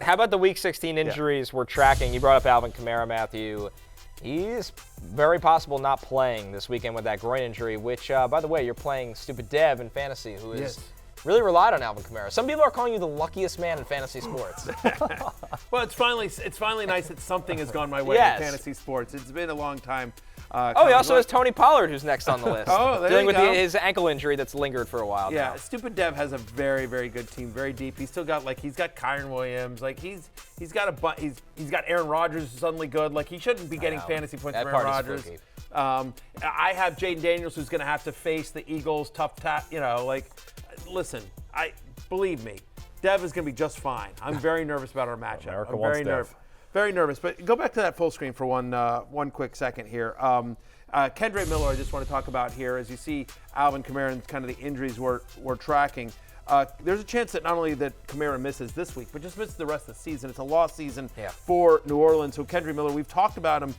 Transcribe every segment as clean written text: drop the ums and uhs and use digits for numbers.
How about the Week 16 injuries we're tracking? You brought up Alvin Kamara, Matthew. He's very possible not playing this weekend with that groin injury, which, by the way, you're playing Stupid Dev in fantasy, who is really relied on Alvin Kamara. Some people are calling you the luckiest man in fantasy sports. Well, it's finally nice that something has gone my way in fantasy sports. It's been a long time. He also has Tony Pollard, who's next on the list. Dealing with his ankle injury that's lingered for a while now. Yeah, Stupid Dev has a very, very good team, very deep. He's still got he's got Kyron Williams, he's got Aaron Rodgers who's suddenly good. He shouldn't be getting fantasy points from Aaron Rodgers. I have Jaden Daniels who's going to have to face the Eagles tough listen, believe me, Dev is going to be just fine. I'm very nervous about our matchup. I'm very nervous. Very nervous, but go back to that full screen for one quick second here. Kendre Miller, I just want to talk about here. As you see Alvin Kamara and kind of the injuries we're tracking, there's a chance that not only that Kamara misses this week, but just misses the rest of the season. It's a lost season for New Orleans. So Kendre Miller, we've talked about him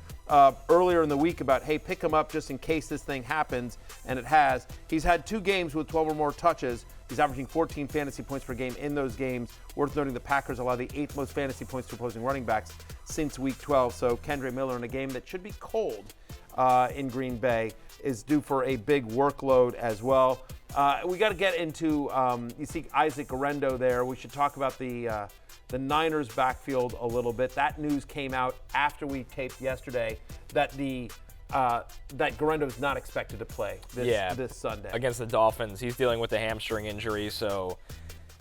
earlier in the week about, hey, pick him up just in case this thing happens, and it has. He's had 2 games with 12 or more touches. He's averaging 14 fantasy points per game in those games. Worth noting the Packers allow the 8th most fantasy points to opposing running backs since Week 12. So Kendre Miller in a game that should be cold in Green Bay is due for a big workload as well. We got to get into, you see Isaac Guerendo there. We should talk about the Niners backfield a little bit. That news came out after we taped yesterday that that Guerendo is not expected to play this Sunday. Against the Dolphins. He's dealing with a hamstring injury, so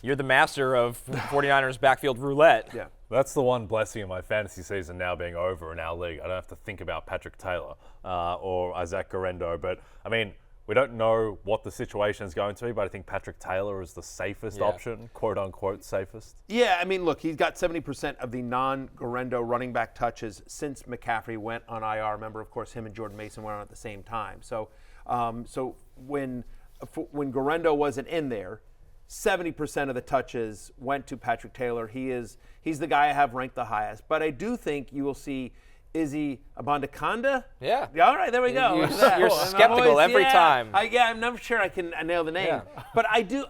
you're the master of 49ers backfield roulette. Yeah. That's the one blessing of my fantasy season now being over in our league. I don't have to think about Patrick Taylor or Isaac Guerendo. But, I mean, we don't know what the situation is going to be, but I think Patrick Taylor is the safest option, quote-unquote safest. Yeah, I mean, look, he's got 70% of the non-Guerendo running back touches since McCaffrey went on IR. Remember, of course, him and Jordan Mason went on at the same time. So when Guerendo wasn't in there, 70% of the touches went to Patrick Taylor. He's the guy I have ranked the highest. But I do think you will see Izzy Abanikanda? Yeah. All right, there we go. You're skeptical every time. I'm never sure I can nail the name. Yeah. But I do,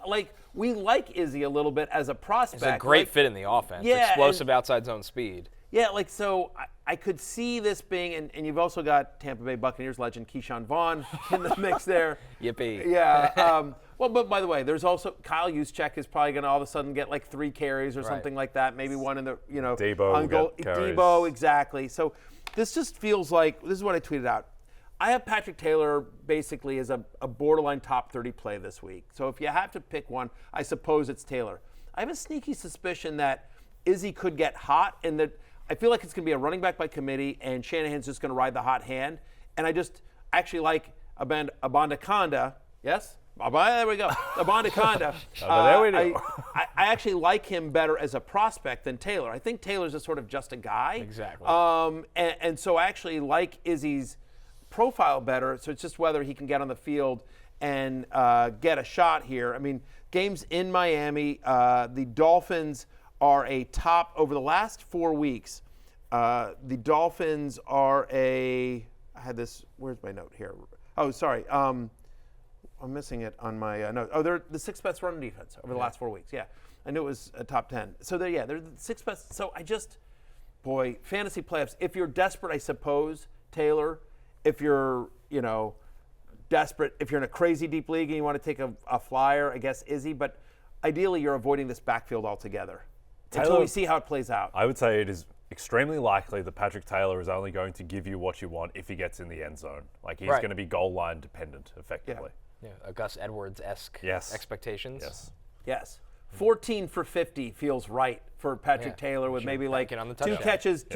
we like Izzy a little bit as a prospect. He's a great fit in the offense. Yeah, explosive outside zone speed. Yeah, so I could see this being, and you've also got Tampa Bay Buccaneers legend Keyshawn Vaughn in the mix there. Yippee. Yeah. Well, but by the way, there's also Kyle Juszczyk is probably going to all of a sudden get 3 carries or something like that. Maybe one in the, Debo on goal. Debo, exactly. So this just feels like, this is what I tweeted out. I have Patrick Taylor basically as a borderline top 30 play this week. So if you have to pick one, I suppose it's Taylor. I have a sneaky suspicion that Izzy could get hot, and that I feel like it's going to be a running back by committee, and Shanahan's just going to ride the hot hand. And I just actually like Abanikanda. Yes? There we go. Abanikanda. There we go. I actually like him better as a prospect than Taylor. I think Taylor's sort of just a guy. Exactly. And so I actually like Izzy's profile better. So it's just whether he can get on the field and get a shot here. I mean, games in Miami, the Dolphins are a top, over the last 4 weeks, the Dolphins are I had this, where's my note here? Oh, sorry. I'm missing it on my note. Oh, they're the 6th best run defense over the last 4 weeks. Yeah, I knew it was a top 10. So they're the 6th best. So fantasy playoffs. If you're desperate, I suppose, Taylor. If you're, desperate, if you're in a crazy deep league and you want to take a flyer, I guess Izzy. But ideally, you're avoiding this backfield altogether until we see how it plays out. I would say it is extremely likely that Patrick Taylor is only going to give you what you want if he gets in the end zone. He's going to be goal line dependent, effectively. Yeah, a Gus Edwards-esque expectations. Yes. 14 for 50 feels right for Patrick Taylor with maybe on the 2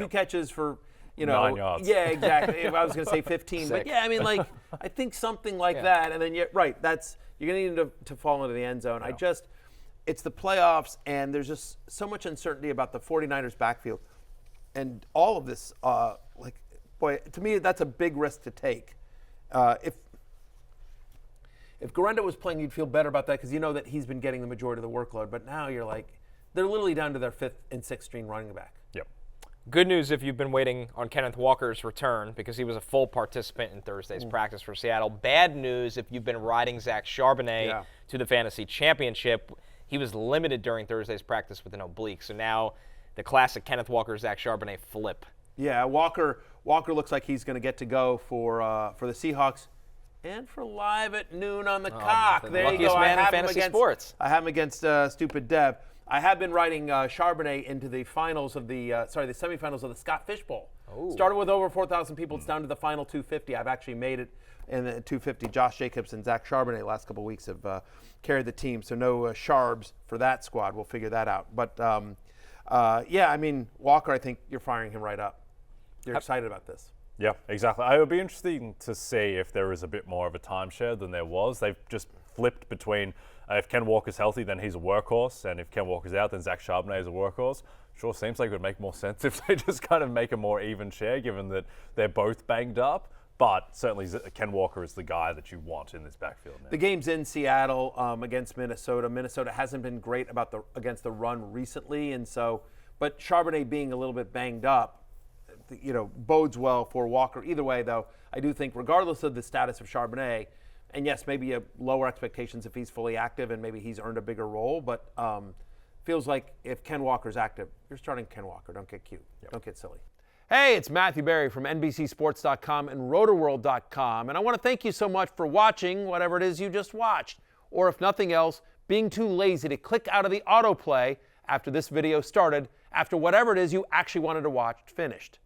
catches for 9 yards. Yeah, exactly. I was going to say 15, but yeah, I mean, I think something like that, and then you're going to need him to fall into the end zone. Yeah. It's the playoffs, and there's just so much uncertainty about the 49ers backfield, and all of this. To me, that's a big risk to take. If Guerendo was playing, you'd feel better about that because you know that he's been getting the majority of the workload. But now you're they're literally down to their 5th and 6th string running back. Yep. Good news if you've been waiting on Kenneth Walker's return because he was a full participant in Thursday's practice for Seattle. Bad news if you've been riding Zach Charbonnet to the fantasy championship. He was limited during Thursday's practice with an oblique. So now the classic Kenneth Walker, Zach Charbonnet flip. Yeah, Walker looks like he's going to get to go for the Seahawks and for live at noon on the cock. There you go. Man in fantasy sports. I have him against Stupid Dev. I have been writing Charbonnet into the finals of the semifinals of the Scott Fish Bowl. Ooh. Started with over 4,000 people. It's down to the final 250. I've actually made it in the 250. Josh Jacobs and Zach Charbonnet last couple of weeks have carried the team, so no Charbs for that squad. We'll figure that out. But yeah, I mean, Walker, I think you're firing him right up. You're excited about this. Yeah, exactly. It would be interesting to see if there is a bit more of a timeshare than there was. They've just flipped between if Ken Walker's healthy, then he's a workhorse, and if Ken Walker's out, then Zach Charbonnet is a workhorse. Sure seems like it would make more sense if they just kind of make a more even share, given that they're both banged up. But certainly Ken Walker is the guy that you want in this backfield now. The game's in Seattle against Minnesota. Minnesota hasn't been great against the run recently, and so, but Charbonnet being a little bit banged up, bodes well for Walker. Either way, though, I do think regardless of the status of Charbonnet, and yes, maybe lower expectations if he's fully active and maybe he's earned a bigger role, but feels like if Ken Walker's active, you're starting Ken Walker. Don't get cute. Yep. Don't get silly. Hey, it's Matthew Berry from NBCSports.com and RotoWorld.com, and I want to thank you so much for watching whatever it is you just watched, or if nothing else, being too lazy to click out of the autoplay after this video started, after whatever it is you actually wanted to watch finished.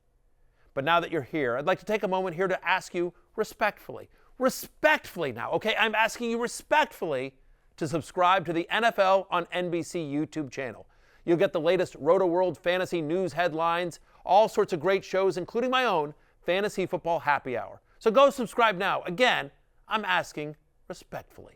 But now that you're here, I'd like to take a moment here to ask you respectfully now, okay? I'm asking you respectfully to subscribe to the NFL on NBC YouTube channel. You'll get the latest RotoWorld fantasy news headlines, all sorts of great shows, including my own Fantasy Football Happy Hour. So go subscribe now. Again, I'm asking respectfully.